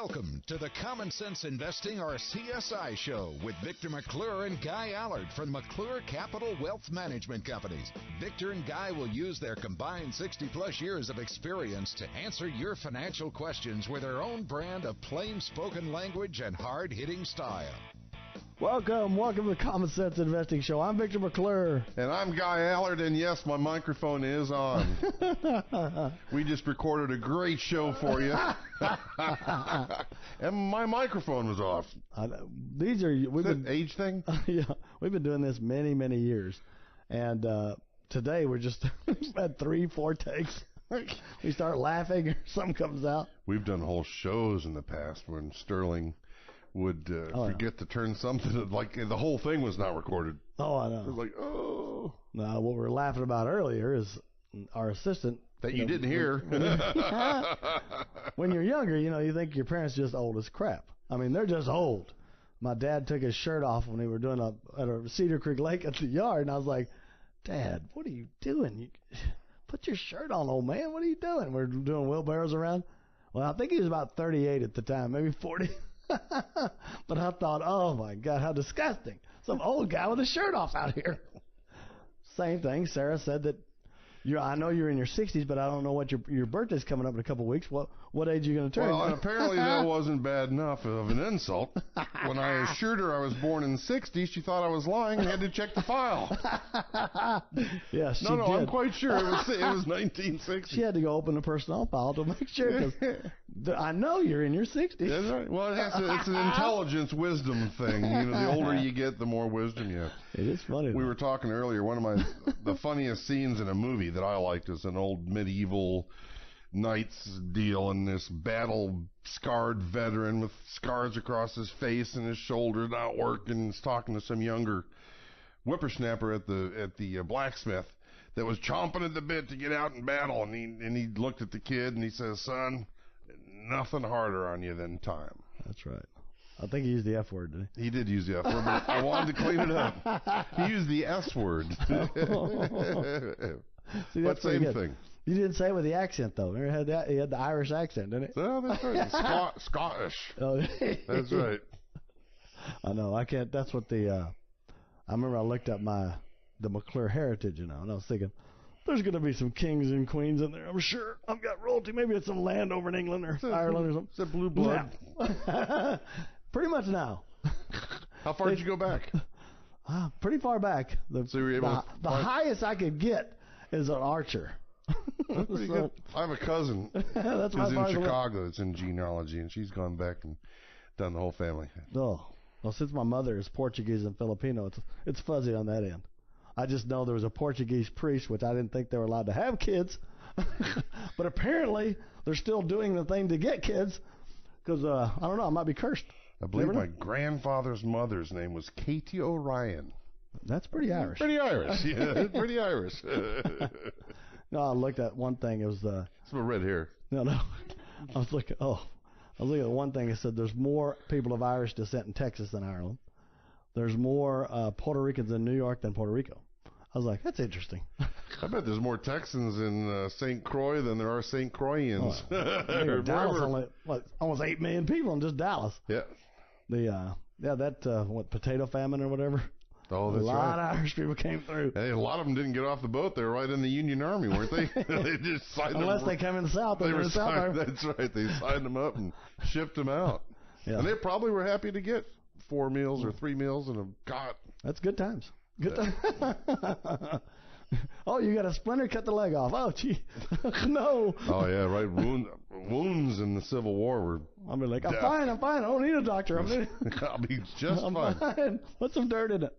Welcome to the Common Sense Investing, or CSI Show, with Victor McClure and Guy Allard from McClure Capital Wealth Management Companies. Victor and Guy will use their combined 60-plus years of experience to answer your financial questions with their own brand of plain-spoken language and hard-hitting style. Welcome to the Common Sense Investing Show. I'm Victor McClure. And I'm Guy Allard, and yes, my microphone is on. We just recorded a great show for you. And my microphone was off. These are... We've been, age thing? Yeah, we've been doing this many, many years. And today we're just had 3-4 takes. We start laughing or something comes out. We've done whole shows in the past when Sterling would forget to turn something, like the whole thing was not recorded. Oh, I know. It was like, oh. Now, what we were laughing about earlier is our assistant. That you didn't hear. When you're younger, you think your parents are just old as crap. I mean, they're just old. My dad took his shirt off when we were doing at a Cedar Creek Lake at the yard, and I was like, Dad, what are you doing? Put your shirt on, old man. What are you doing? We're doing wheelbarrows around. Well, I think he was about 38 at the time, maybe 40. But I thought, oh my God, how disgusting. Some old guy with a shirt off out here. Same thing. Sarah said that I know you're in your 60s, but I don't know what your birthday's coming up in a couple of weeks. What age are you going to turn? Well, and apparently that wasn't bad enough of an insult. When I assured her I was born in the 60s, she thought I was lying and had to check the file. Yes, No, I'm quite sure it was 1960. She had to go open the personnel file to make sure, because I know you're in your 60s. That's right. Well, it's an intelligence wisdom thing. The older you get, the more wisdom you have. It is funny. We were talking earlier, one of the funniest scenes in a movie that I liked is an old medieval knights deal, and this battle-scarred veteran with scars across his face and his shoulders not working is talking to some younger whippersnapper at the blacksmith that was chomping at the bit to get out and battle, and he looked at the kid and he says, "Son, nothing harder on you than time." That's right. I think he used the F word, didn't he? He did use the F word, but I wanted to clean it up. He used the S word. See, but same thing. You didn't say it with the accent, though. He had the Irish accent, didn't he? Oh, that's right. Scottish. Oh, that's right. I know. I can't. That's what I remember I looked up the McClure heritage, and I was thinking, there's going to be some kings and queens in there, I'm sure. I've got royalty. Maybe it's some land over in England or Ireland or something. It's a blue blood. Pretty much now. How far did you go back? Pretty far back. So you were able the highest I could get is an archer. That's pretty good. I have a cousin who's in Chicago. It's in genealogy, and she's gone back and done the whole family. Oh, well, since my mother is Portuguese and Filipino, it's fuzzy on that end. I just know there was a Portuguese priest, which I didn't think they were allowed to have kids. But apparently, they're still doing the thing to get kids, because, I don't know, I might be cursed. I believe my grandfather's mother's name was Katie O'Ryan. That's pretty Irish. Pretty Irish, yeah. Pretty Irish. No, I looked at one thing. It was it's about red hair. No. I was looking at one thing. It said there's more people of Irish descent in Texas than Ireland. There's more Puerto Ricans in New York than Puerto Rico. I was like, that's interesting. I bet there's more Texans in St. Croix than there are St. Croixans. Dallas only, almost 8 million people in just Dallas. Yeah. That potato famine or whatever. Oh, that's right. A lot of Irish people came through. Hey, a lot of them didn't get off the boat. They were right in the Union Army, weren't they? They just signed Unless they come in the South. They were signed, that's right. They signed them up and shipped them out. Yeah. And they probably were happy to get 4 meals or 3 meals and a cot. That's good times. Good times. Oh, you got a splinter? Cut the leg off. Oh, gee. No. Oh, yeah, right. Wounds in the Civil War were I'll be like, I'm fine. I don't need a doctor. I'll be just fine. Put some dirt in it.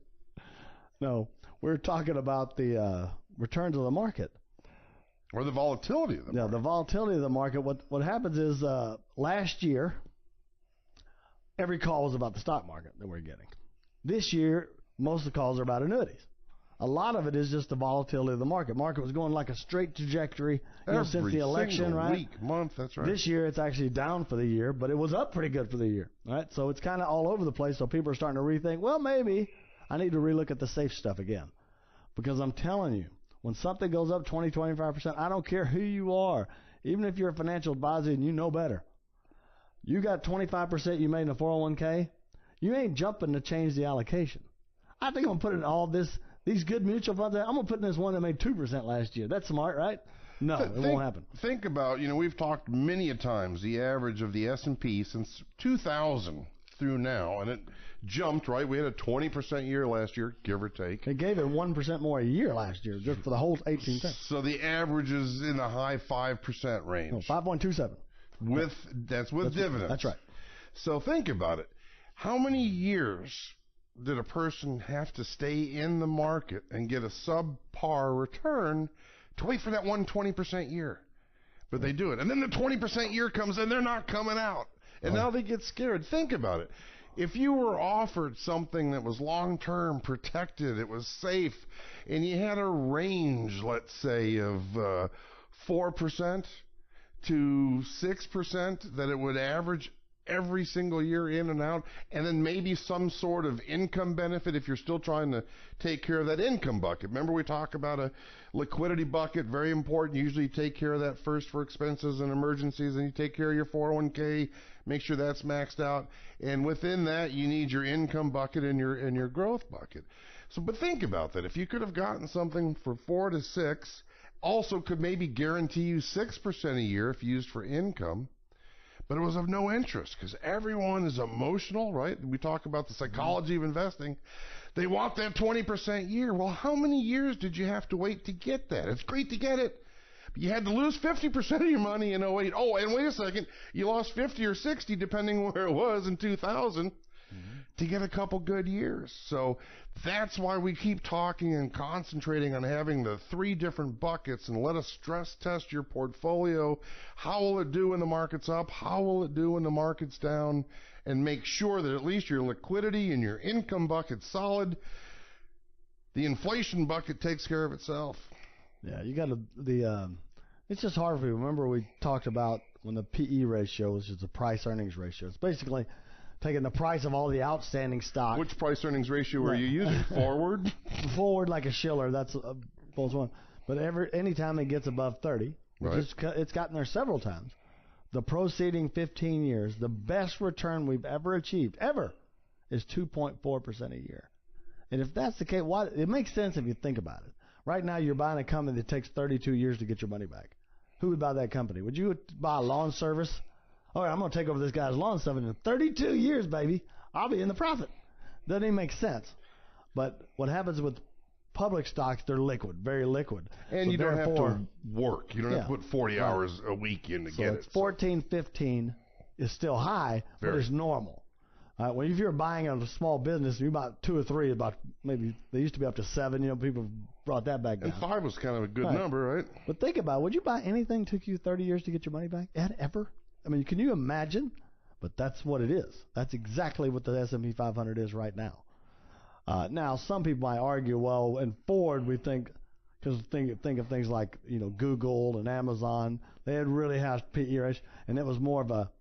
No, we're talking about the return to the market. Or the volatility of the market. Yeah, the volatility of the market. What happens is last year, every call was about the stock market that we're getting. This year, most of the calls are about annuities. A lot of it is just the volatility of the market. Market was going like a straight trajectory since the election, right? Week, month, that's right. This year, it's actually down for the year, but it was up pretty good for the year, right? So it's kind of all over the place. So people are starting to rethink, well, maybe I need to relook at the safe stuff again. Because I'm telling you, when something goes up 20, 25%, I don't care who you are. Even if you're a financial advisor and you know better, You got 25% you made in a 401k. You ain't jumping to change the allocation. I think I'm going to put in all these good mutual funds. I'm going to put in this one that made 2% last year. That's smart, right? No, it won't happen. Think about, we've talked many a times the average of the S&P since 2000 through now, and it jumped, right? We had a 20% year last year, give or take. They gave it 1% more a year last year, just for the whole 18 cents. So the average is in the high 5% range. No, 5.27. That's with dividends. That's right. So think about it. How many years did a person have to stay in the market and get a subpar return to wait for that 120% year? But they do it. And then the 20% year comes and they're not coming out. And now they get scared. Think about it. If you were offered something that was long-term protected, it was safe, and you had a range, let's say, of 4% to 6% that it would average every single year in and out, and then maybe some sort of income benefit if you're still trying to take care of that income bucket. Remember, we talk about a liquidity bucket, very important. Usually you take care of that first for expenses and emergencies, and you take care of your 401k, make sure that's maxed out, and within that you need your income bucket and your growth bucket. So, but think about that. If you could have gotten something for 4 to 6, also could maybe guarantee you 6% a year if used for income, but it was of no interest because everyone is emotional, right? We talk about the psychology of investing. They want that 20% year. Well, how many years did you have to wait to get that? It's great to get it, but you had to lose 50% of your money in 08. Oh, and wait a second, you lost 50 or 60 depending where it was in 2000 to get a couple good years. So that's why we keep talking and concentrating on having the 3 different buckets, and let us stress test your portfolio. How will it do when the market's up? How will it do when the market's down? And make sure that at least your liquidity and your income bucket's solid. The inflation bucket takes care of itself. Yeah, you got it's just hard for you. Remember we talked about when the PE ratio, which is the price earnings ratio. It's basically taking the price of all the outstanding stock. Which price earnings ratio are you using? Forward? Forward like a Schiller. That's both one. But anytime it gets above 30, right, it's gotten there several times. The preceding 15 years, the best return we've ever achieved, is 2.4% a year. And if that's the case, it makes sense if you think about it. Right now, you're buying a company that takes 32 years to get your money back. Who would buy that company? Would you buy a lawn service? All right, I'm going to take over this guy's lawn stuff, and in 32 years, baby, I'll be in the profit. Doesn't even make sense. But what happens with public stocks, they're liquid, very liquid. And so you don't have to work. You don't have to put 40 hours a week in to get it. 14, 15 is still high, but it's normal. Well, if you're buying a small business, you buy 2 or 3, about maybe they used to be up to 7. People brought that back down. And 5 was kind of a good number, right? But think about it. Would you buy anything that took you 30 years to get your money back? Ever? I mean, can you imagine? But that's what it is. That's exactly what the S&P 500 is right now. Now, some people might argue, well, in Ford, we think of things like Google and Amazon. They had really high PE ratio, and it was more of a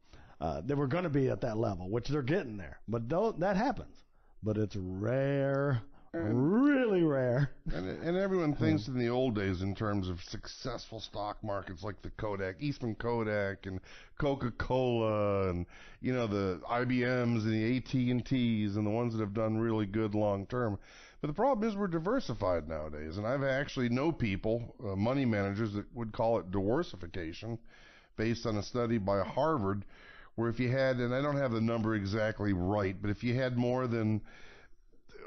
they were going to be at that level, which they're getting there. But that happens. But it's rare. Really rare. And everyone thinks in the old days in terms of successful stock markets like the Eastman Kodak and Coca-Cola and, the IBMs and the AT&Ts and the ones that have done really good long term. But the problem is we're diversified nowadays. And I've actually know people, money managers, that would call it diversification based on a study by Harvard where if you had, and I don't have the number exactly right, but if you had more than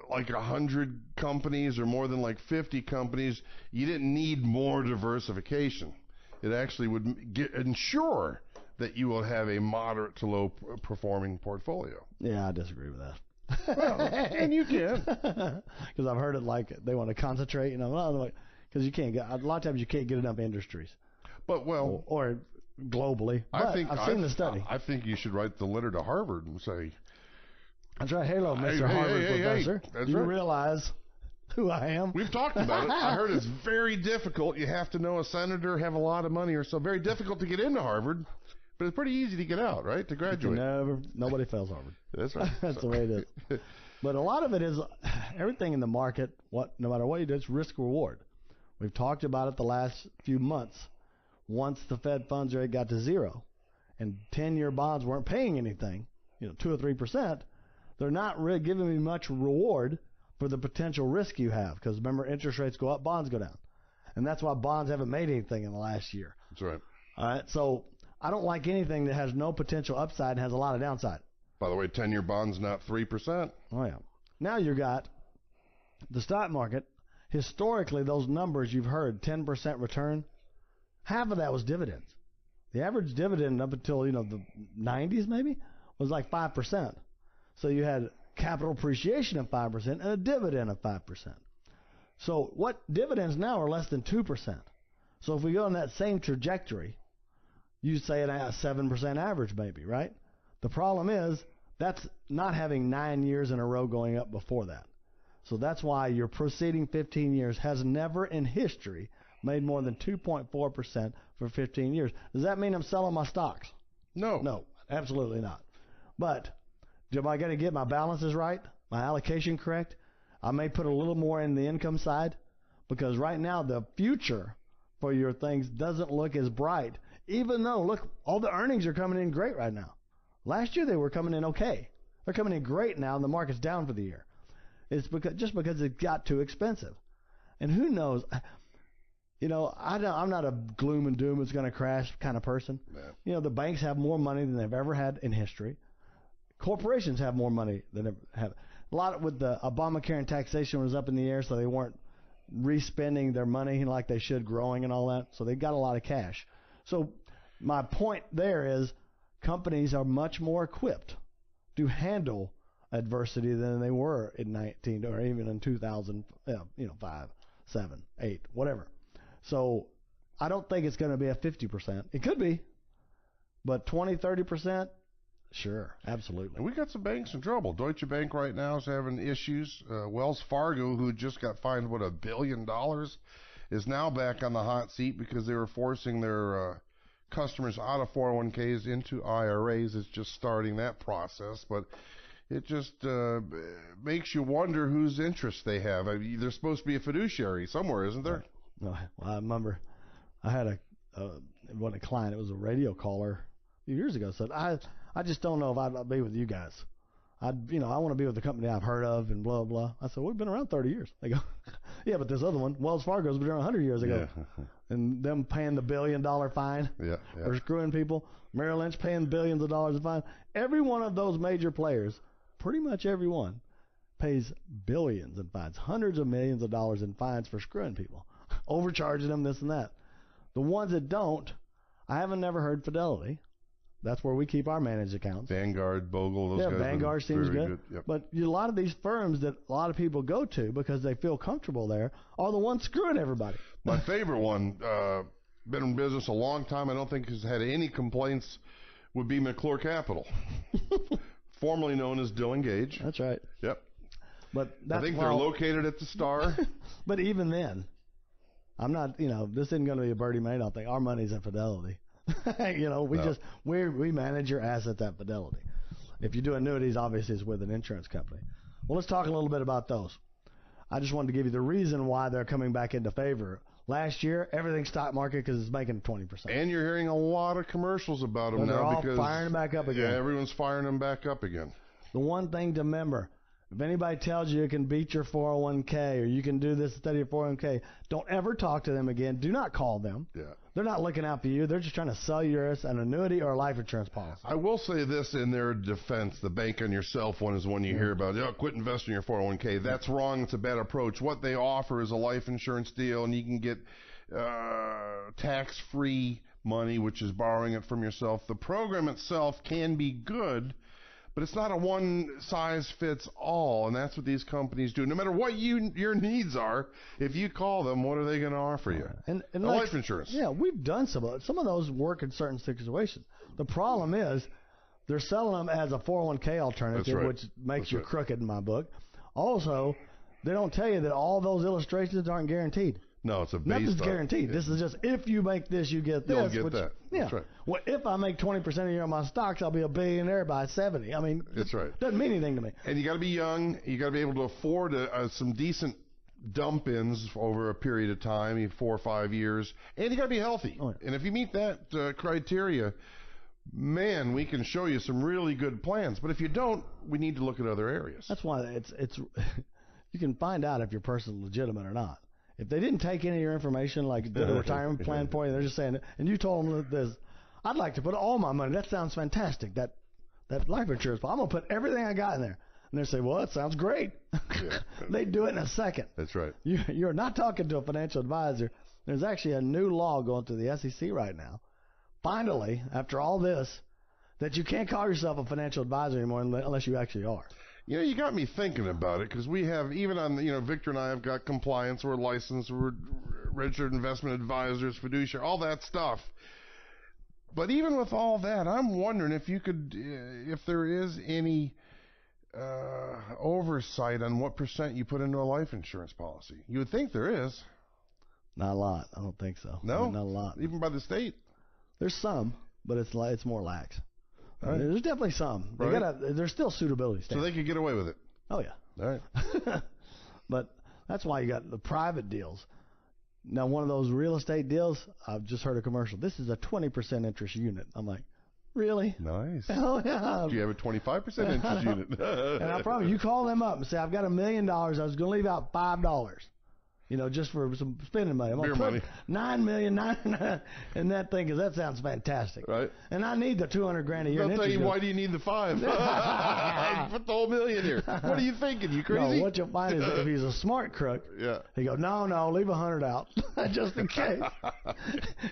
like 100 companies or more than like 50 companies, you didn't need more diversification. It actually would ensure that you will have a moderate to low performing portfolio. Yeah, I disagree with that. Well, and you can. Because I've heard it like they want to concentrate, because you can't get, a lot of times you can't get enough industries. But, well. Or globally. I've seen the study. I think you should write the letter to Harvard and say, that's right. Hello, Mr. Harvard professor. That's Do you right. realize who I am? We've talked about it. I heard it's very difficult. You have to know a senator, have a lot of money or so. Very difficult to get into Harvard, but it's pretty easy to get out, right? To graduate. Nobody fails Harvard. That's right. That's the way it is. But a lot of it is everything in the market, no matter what you do, it's risk reward. We've talked about it the last few months. Once the Fed funds rate got to 0, and 10-year bonds weren't paying anything, 2 or 3%, they're not really giving me much reward for the potential risk you have. Because remember, interest rates go up, bonds go down. And that's why bonds haven't made anything in the last year. That's right. All right, so I don't like anything that has no potential upside and has a lot of downside. By the way, 10-year bonds not 3%. Oh, yeah. Now you got the stock market. Historically, those numbers you've heard, 10% return, half of that was dividends. The average dividend up until, the 90s maybe was like 5%. So you had capital appreciation of 5% and a dividend of 5%. So what dividends now are less than 2%. So if we go on that same trajectory, you say a 7% average maybe, right? The problem is that's not having 9 years in a row going up before that. So that's why your preceding 15 years has never in history made more than 2.4% for 15 years. Does that mean I'm selling my stocks? No. No, absolutely not. But am I going to get my balances right, my allocation correct? I may put a little more in the income side because right now the future for your things doesn't look as bright, even though, look, all the earnings are coming in great right now. Last year they were coming in okay. They're coming in great now, and the market's down for the year. It's because it got too expensive. And who knows? I'm not a gloom and doom, it's going to crash kind of person. Yeah. The banks have more money than they've ever had in history. Corporations have more money than ever have. A lot with the Obamacare and taxation was up in the air, so they weren't respending their money like they should, growing and all that. So they got a lot of cash. So my point there is companies are much more equipped to handle adversity than they were in 19 or even in 2005, 7, 8, whatever. So I don't think it's going to be a 50%. It could be, but 20, 30%, sure, absolutely. And we got some banks in trouble. Deutsche Bank right now is having issues. Wells Fargo, who just got fined, $1 billion, is now back on the hot seat because they were forcing their customers out of 401ks into IRAs. It's just starting that process, but it just makes you wonder whose interests they have. I mean, there's supposed to be a fiduciary somewhere, isn't there? No, I remember I had a client. It was a radio caller a few years ago. Said, I just don't know if I'd be with you guys. I want to be with the company I've heard of and blah, blah. I said, we've been around 30 years. They go, yeah, but this other one, Wells Fargo's been around 100 years ago. Yeah. And them paying the $1 billion fine for screwing people. Merrill Lynch paying billions of dollars in fine. Every one of those major players, pretty much every one, pays billions in fines, hundreds of millions of dollars in fines for screwing people, overcharging them, this and that. The ones that don't, I haven't never heard Fidelity. That's where we keep our managed accounts. Vanguard, Bogle, those guys. Vanguard seems good. Yep. But a lot of these firms that a lot of people go to because they feel comfortable there are the ones screwing everybody. My favorite one, been in business a long time, I don't think has had any complaints, would be McClure Capital. Formerly known as Dillon Gage. That's right. Yep. But that's I think they're located at the Star. But even then, I'm not, this isn't going to be a Bertie Madoff thing. Our money's in Fidelity. We manage your assets at Fidelity. If you do annuities, obviously it's with an insurance company. Well, let's talk a little bit about those. I just wanted to give you the reason why they're coming back into favor. Last year, everything stock market because it's making 20%. And you're hearing a lot of commercials about them now. They're all because firing them back up again. Yeah, everyone's firing them back up again. The one thing to remember, if anybody tells you can beat your 401k or you can do this instead of your 401k, don't ever talk to them again. Do not call them. Yeah. They're not looking out for you. They're just trying to sell you an annuity or a life insurance policy. I will say this in their defense. The bank on yourself one is one you hear about. Quit investing in your 401k. That's wrong. It's a bad approach. What they offer is a life insurance deal, and you can get tax-free money, which is borrowing it from yourself. The program itself can be good, but it's not a one-size-fits-all, and that's what these companies do. No matter what your needs are, if you call them, what are they going to offer you? And life insurance. Yeah, we've done some of those work in certain situations. The problem is they're selling them as a 401k alternative, right. which makes you crooked in my book. Also, they don't tell you that all those illustrations aren't guaranteed. No, it's a base. Nothing's guaranteed. Yeah. This is just if you make this, you get this. You'll get that. Yeah. That's right. Well, if I make 20% a year on my stocks, I'll be a billionaire by 70. I mean, that's right. Doesn't mean anything to me. And you got to be young. You got to be able to afford some decent dump-ins over a period of time, 4 or 5 years, and you got to be healthy. Oh, yeah. And if you meet that criteria, man, we can show you some really good plans. But if you don't, we need to look at other areas. That's why it's you can find out if your person's legitimate or not. If they didn't take any of your information, like did a retirement plan for you, they're just saying, and you told them this, I'd like to put all my money. That sounds fantastic. That life insurance, I'm going to put everything I got in there. And they say, well, that sounds great. Yeah. They do it in a second. That's right. You're not talking to a financial advisor. There's actually a new law going through the SEC right now. Finally, after all this, that you can't call yourself a financial advisor anymore unless you actually are. You know, you got me thinking about it, because we have, even on, Victor and I have got compliance, we're licensed, we're registered investment advisors, fiduciary, all that stuff. But even with all that, I'm wondering if there is any oversight on what percent you put into a life insurance policy. You would think there is. Not a lot. I don't think so. No? Not a lot. Even by the state? There's some, but it's more lax. Right. There's definitely some. Right. There's still suitability standards. So they could get away with it. Oh, yeah. All right. But that's why you got the private deals. Now, one of those real estate deals, I've just heard a commercial. This is a 20% interest unit. I'm like, really? Nice. Hell yeah. Do you have a 25% interest unit? And I promise you, call them up and say, I've got $1 million. I was going to leave out $5. Just for some spending money. I'm going to put $9 million in that thing, because that sounds fantastic. Right. And I need the $200,000 a year. They'll tell you, why do you need the 5? Put the whole million here. What are you thinking? You crazy? No, what you'll find is that if he's a smart crook, he go, no, leave 100 out, just in case.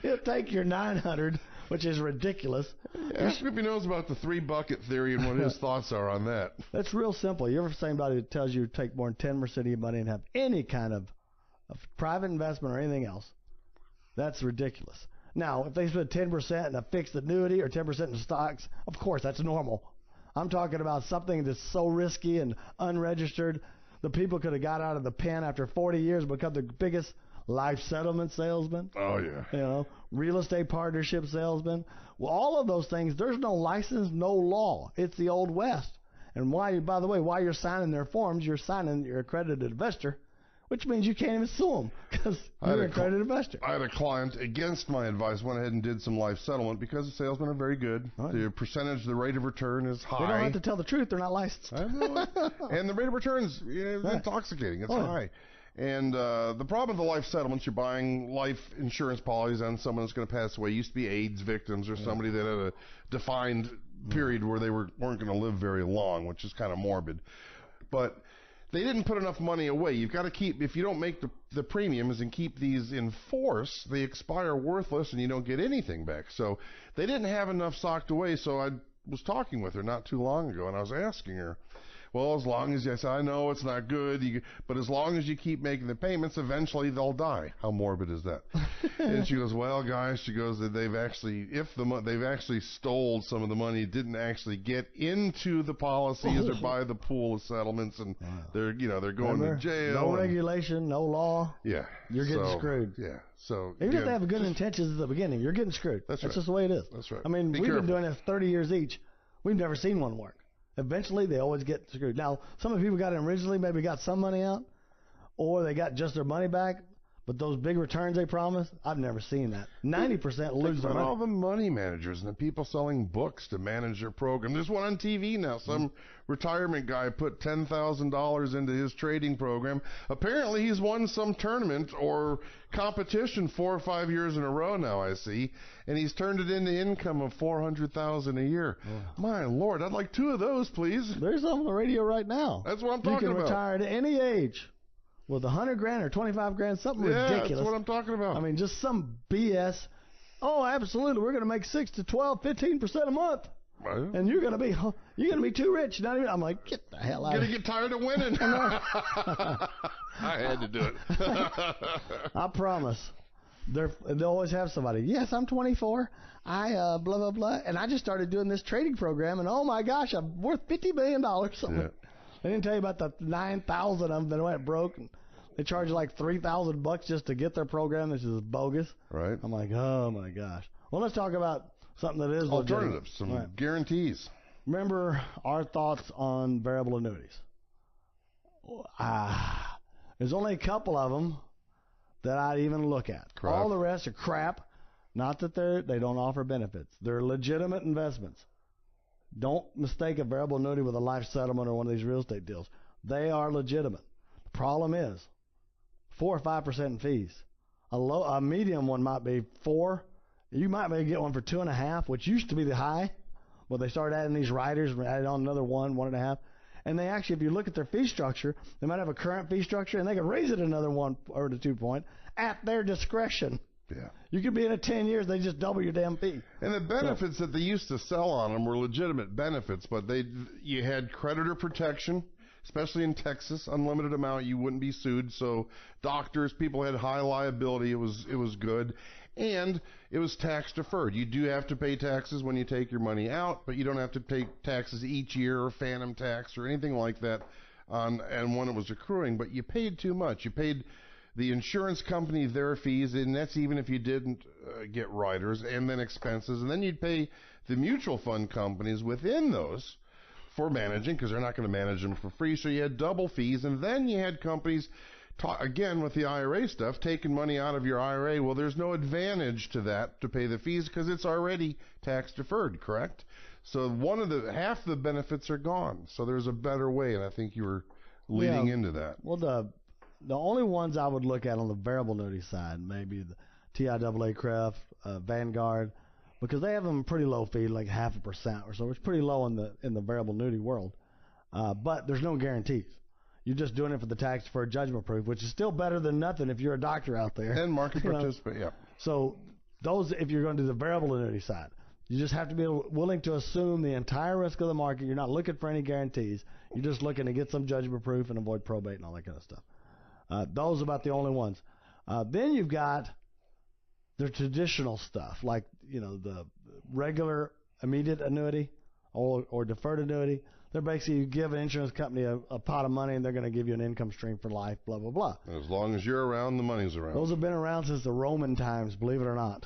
He'll take your 900, which is ridiculous. Ask him if he knows about the 3-bucket theory and what his thoughts are on that. That's real simple. You ever see anybody that tells you to take more than 10% of your money and have any kind of private investment or anything else? That's ridiculous. Now, if they spend 10% in a fixed annuity or 10% in stocks, of course, that's normal. I'm talking about something that's so risky and unregistered. The people could have got out of the pen after 40 years and become the biggest life settlement salesman. Oh, yeah. Real estate partnership salesman. Well, all of those things, there's no license, no law. It's the Old West. And by the way, while you're signing their forms, you're signing your accredited investor, which means you can't even sue them because you're an accredited investor. I had a client, against my advice, went ahead and did some life settlement because the salesmen are very good. Right. The percentage, the rate of return is high. They don't have to tell the truth. They're not licensed. I know. And the rate of return is intoxicating. It's high. And the problem with the life settlements, you're buying life insurance policies on someone that's going to pass away. It used to be AIDS victims or somebody that had a defined period where they weren't going to live very long, which is kind of morbid. But they didn't put enough money away. You've got to keep, if you don't make the premiums and keep these in force, they expire worthless and you don't get anything back. So they didn't have enough socked away. So I was talking with her not too long ago, and I was asking her, well, as long as, yes, I know it's not good, but as long as you keep making the payments, eventually they'll die. How morbid is that? And she goes, well, guys, she goes, they've actually stole some of the money, didn't actually get into the policies or buy the pool of settlements, and they're going to jail. No regulation, no law. Yeah. You're getting screwed. Yeah. So even if they have good intentions at the beginning, you're getting screwed. That's just the way it is. That's right. I mean, we've been doing this 30 years each. We've never seen one work. Eventually, they always get screwed. Now, some of the people got in originally maybe got some money out, or they got just their money back. But those big returns they promised, I've never seen that. 90% lose their money. All the money managers and the people selling books to manage their program. There's one on TV now. Some retirement guy put $10,000 into his trading program. Apparently, he's won some tournament or competition 4 or 5 years in a row now, I see. And he's turned it into income of $400,000 a year. Oh. My Lord, I'd like 2 of those, please. There's on the radio right now. That's what I'm talking about. You can retire at any age with $100,000 or $25,000, something ridiculous. That's what I'm talking about. I mean, just some BS. Oh, absolutely, we're going to make 6 to 12, 15% a month, and you're going to be too rich. Not even. I'm like, get the hell out. You're going to get tired of winning. I had to do it. I promise. They'll always have somebody. Yes, I'm 24. I blah blah blah, and I just started doing this trading program, and oh my gosh, I'm worth $50 million. Something. Yeah. They didn't tell you about the 9,000 of them that went broke. And they charge like $3,000 just to get their program, which is bogus. Right. I'm like, oh my gosh. Well, let's talk about something that is alternatives, some guarantees. Remember our thoughts on variable annuities. There's only a couple of them that I'd even look at. Crap. All the rest are crap. Not that they don't offer benefits. They're legitimate investments. Don't mistake a variable annuity with a life settlement or one of these real estate deals. They are legitimate. The problem is 4 or 5% in fees. A medium one might be 4. You might maybe get one for 2.5, which used to be the high. Well, they started adding these riders and added on another 1.5. And they actually, if you look at their fee structure, they might have a current fee structure, and they can raise it another 1 or 2 point at their discretion. Yeah. You could be in it 10 years, they just double your damn fee. And the benefits that they used to sell on them were legitimate benefits, but you had creditor protection, especially in Texas, unlimited amount, you wouldn't be sued. So doctors, people had high liability, it was good. And it was tax deferred. You do have to pay taxes when you take your money out, but you don't have to pay taxes each year or phantom tax or anything like that and when it was accruing, but you paid too much. You paid the insurance company their fees, and that's even if you didn't get riders, and then expenses, and then you'd pay the mutual fund companies within those for managing, because they're not going to manage them for free, so you had double fees, and then you had companies, again with the IRA stuff, taking money out of your IRA. Well, there's no advantage to that to pay the fees because it's already tax deferred, correct? So half the benefits are gone, so there's a better way, and I think you were leading into that. Well, the only ones I would look at on the variable annuity side, maybe the TIAA CREF, Vanguard, because they have them pretty low fee, like 0.5% or so. It's pretty low in the variable annuity world, but there's no guarantees. You're just doing it for the tax deferred judgment proof, which is still better than nothing if you're a doctor out there. And market participant, yeah. So those, if you're going to do the variable annuity side, you just have to be willing to assume the entire risk of the market. You're not looking for any guarantees. You're just looking to get some judgment proof and avoid probate and all that kind of stuff. Those are about the only ones. Then you've got the traditional stuff, like the regular immediate annuity or deferred annuity. They're basically, you give an insurance company a pot of money, and they're going to give you an income stream for life, blah, blah, blah. As long as you're around, the money's around. Those have been around since the Roman times, believe it or not.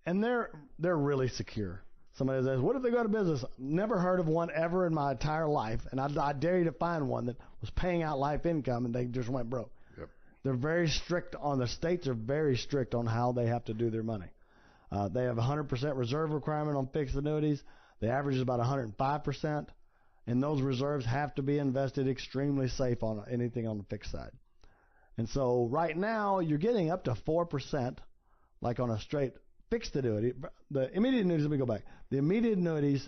And they're really secure. Somebody says, what if they go out of business? Never heard of one ever in my entire life, and I dare you to find one that was paying out life income and they just went broke. Yep. They're very strict on, the states are very strict on how they have to do their money. They have a 100% reserve requirement on fixed annuities. The average is about 105%, and those reserves have to be invested extremely safe on anything on the fixed side. And so right now you're getting up to 4%, like on a straight fixed annuity. The immediate annuities, let me go back. The immediate annuities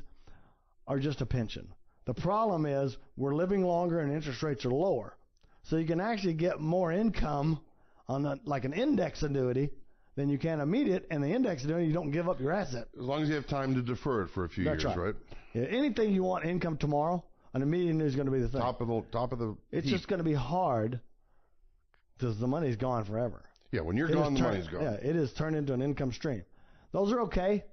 are just a pension. The problem is we're living longer and interest rates are lower. So you can actually get more income on like an index annuity than you can immediate, and the index annuity, you don't give up your asset. As long as you have time to defer it for a few years, right? Yeah, anything you want income tomorrow, an immediate annuity is going to be the thing. Top of the It's just going to be hard because the money's gone forever. Yeah, when you're gone, the money's gone. Yeah, it is turned into an income stream. Those are okay.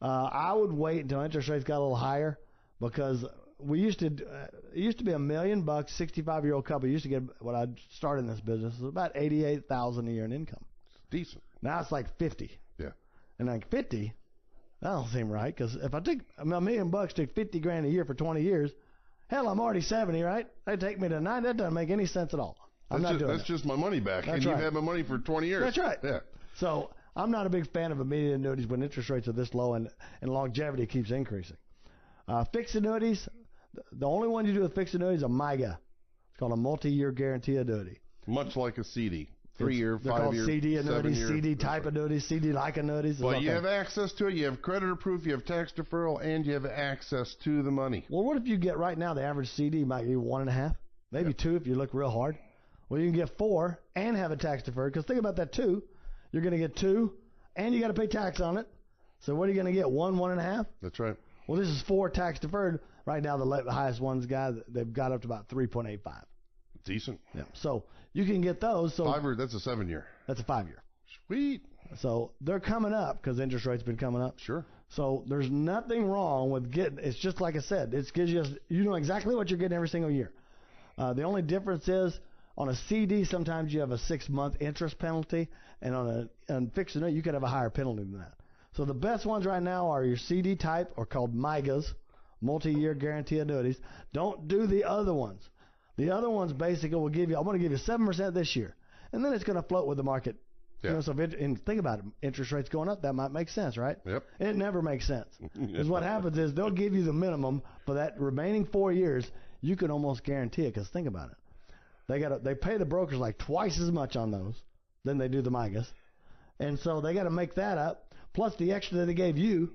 I would wait until interest rates got a little higher, because it used to be $1 million, 65-year-old couple used to get, when I started in this business, it was about $88,000 a year in income. Decent. Now it's like 50. Yeah. And like 50, that don't seem right, because if I take $1 million, take 50 grand a year for 20 years, hell, I'm already 70, right? They take me to 90. That doesn't make any sense at all. That's just my money back. That's and right. You've had my money for 20 years. That's right. Yeah. So I'm not a big fan of immediate annuities when interest rates are this low and longevity keeps increasing. Fixed annuities, the only one you do with fixed annuities is a MIGA. It's called a multi-year guarantee annuity. Much like a CD. 3-year, 5-year, they're called CD annuities, 7-year. CD type annuities, CD-like annuities. Well, you have access to it. You have creditor proof. You have tax deferral, and you have access to the money. Well, what if you get right now the average CD might be 1.5, maybe 2 if you look real hard. Well, you can get 4 and have a tax deferred, because think about that 2. You're going to get 2, and you got to pay tax on it. So what are you going to get? 1.5? That's right. Well, this is 4 tax deferred. Right now, the highest one's they've got up to about 3.85. Decent. Yeah. So you can get those. So that's a 7-year. That's a 5-year. Sweet. So they're coming up because interest rates been coming up. Sure. So there's nothing wrong with getting. It's just like I said. It gives you know exactly what you're getting every single year. The only difference is on a CD, sometimes you have a 6-month interest penalty, and on a fixed annuity, you could have a higher penalty than that. So the best ones right now are your CD type, or called MIGAs, multi-year guarantee annuities. Don't do the other ones. The other ones basically will give you, I want to give you 7% this year, and then it's going to float with the market Yeah. You know, so and think about it, interest rates going up, that might make sense, right? Yep. It never makes sense. Because what happens is they'll give you the minimum for that remaining 4 years. You can almost guarantee it. Because think about it, they pay the brokers like twice as much on those than they do the MIGAs, and so they got to make that up plus the extra that they gave you.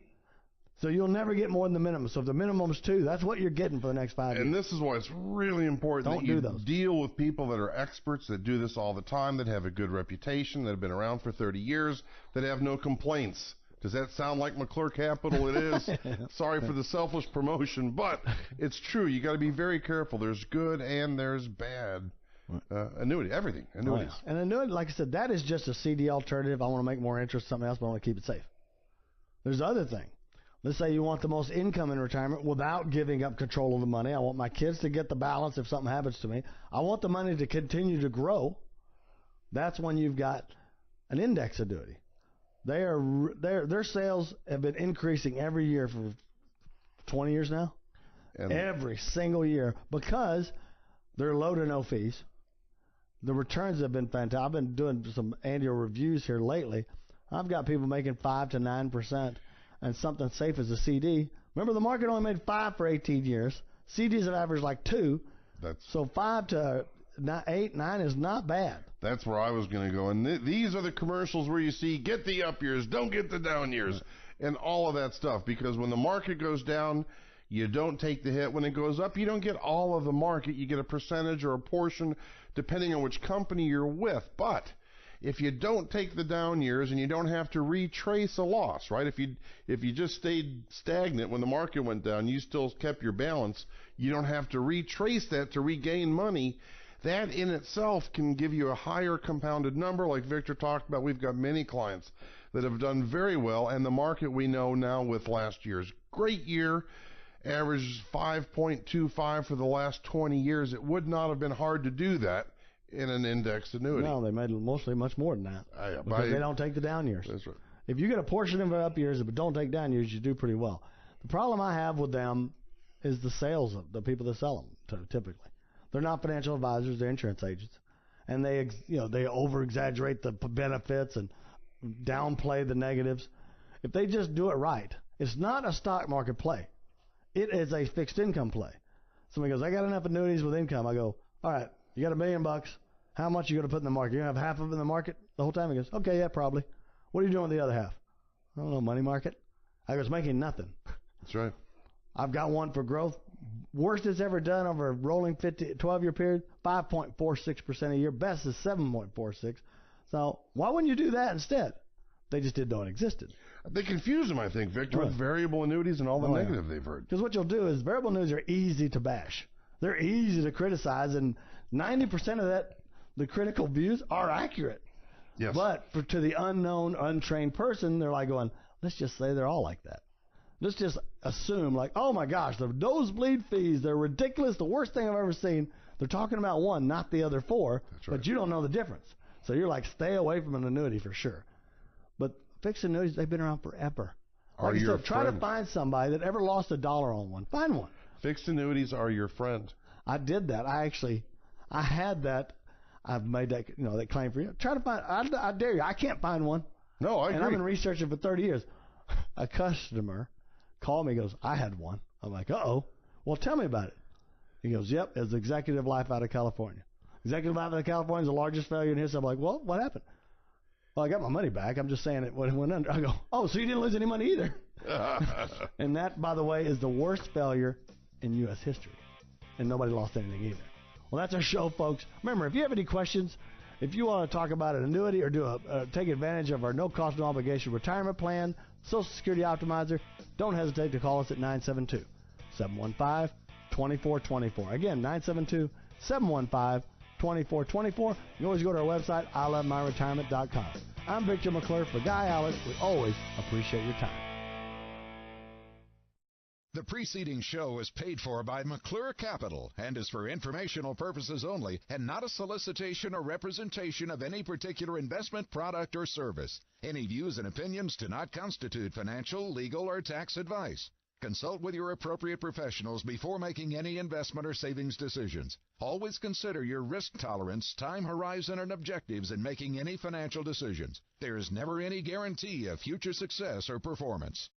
So you'll never get more than the minimum. So if the minimum is 2, that's what you're getting for the next 5 years. And this is why it's really important that you deal with people that are experts, that do this all the time, that have a good reputation, that have been around for 30 years, that have no complaints. Does that sound like McClure Capital? It is. Sorry for the selfish promotion, but it's true. You got to be very careful. There's good and there's bad. Annuity, everything. Annuities. Oh, yeah. And annuity, like I said, that is just a CD alternative. I want to make more interest in something else, but I want to keep it safe. There's the other thing. Let's say you want the most income in retirement without giving up control of the money. I want my kids to get the balance if something happens to me. I want the money to continue to grow. That's when you've got an index annuity. Their sales have been increasing every year for 20 years now. And every single year, because they're low to no fees. The returns have been fantastic. I've been doing some annual reviews here lately. I've got people making 5 to 9%. And something safe as a CD. Remember, the market only made 5 for 18 years. CDs have averaged like 2. So 5 to 8, 9 is not bad. That's where I was going to go. And these are the commercials where you see, get the up years, don't get the down years, and all of that stuff. Because when the market goes down, you don't take the hit. When it goes up, you don't get all of the market. You get a percentage or a portion, depending on which company you're with. But if you don't take the down years and you don't have to retrace a loss, right? If you just stayed stagnant when the market went down, you still kept your balance, you don't have to retrace that to regain money. That in itself can give you a higher compounded number. Like Victor talked about, we've got many clients that have done very well, and the market we know now with last year's great year, averaged 5.25 for the last 20 years. It would not have been hard to do that in an indexed annuity. No, they made mostly much more than that. Because they don't take the down years. That's right. If you get a portion of the up years but don't take down years, you do pretty well. The problem I have with them is the sales of the people that sell them, typically. They're not financial advisors, they're insurance agents. And they over-exaggerate the benefits and downplay the negatives. If they just do it right, it's not a stock market play. It is a fixed income play. Somebody goes, I got enough annuities with income. I go, all right, you got $1 million. How much are you going to put in the market? You're going to have half of it in the market the whole time? He goes, okay, yeah, probably. What are you doing with the other half? I don't know, money market. I go, it's making nothing. That's right. I've got one for growth. Worst it's ever done over a rolling 12-year period, 5.46% a year. Best is 7.46. So why wouldn't you do that instead? They just didn't know it existed. They confuse them, I think, Victor, with variable annuities and all the negative they've heard. Because what you'll do is variable annuities are easy to bash. They're easy to criticize, and 90% of that, the critical views are accurate. Yes. But to the unknown, untrained person, they're like going, let's just say they're all like that. Let's just assume, like, oh my gosh, the nosebleed fees, they're ridiculous, the worst thing I've ever seen. They're talking about one, not the other 4, but you don't know the difference. So you're like, stay away from an annuity for sure. But fixed annuities, they've been around forever. Like I said, try to find somebody that ever lost $1 on one. Find one. Fixed annuities are your friend. I did that. I had that. I've made that, that claim for you. Try to find, I dare you. I can't find one. No, I agree. And I've been researching for 30 years. A customer called me, goes, I had one. I'm like, uh-oh. Well, tell me about it. He goes, yep, it's Executive Life out of California. Executive Life out of California is the largest failure in history. I'm like, well, what happened? Well, I got my money back. I'm just saying it went under. I go, oh, so you didn't lose any money either. And that, by the way, is the worst failure in U.S. history. And nobody lost anything either. Well, that's our show, folks. Remember, if you have any questions, if you want to talk about an annuity or take advantage of our no-cost, no-obligation retirement plan, Social Security Optimizer, don't hesitate to call us at 972-715-2424. Again, 972-715-2424. You can always go to our website, ilovemyretirement.com. I'm Victor McClure for Guy Allard. We always appreciate your time. The preceding show is paid for by McClure Capital and is for informational purposes only and not a solicitation or representation of any particular investment product or service. Any views and opinions do not constitute financial, legal, or tax advice. Consult with your appropriate professionals before making any investment or savings decisions. Always consider your risk tolerance, time horizon, and objectives in making any financial decisions. There is never any guarantee of future success or performance.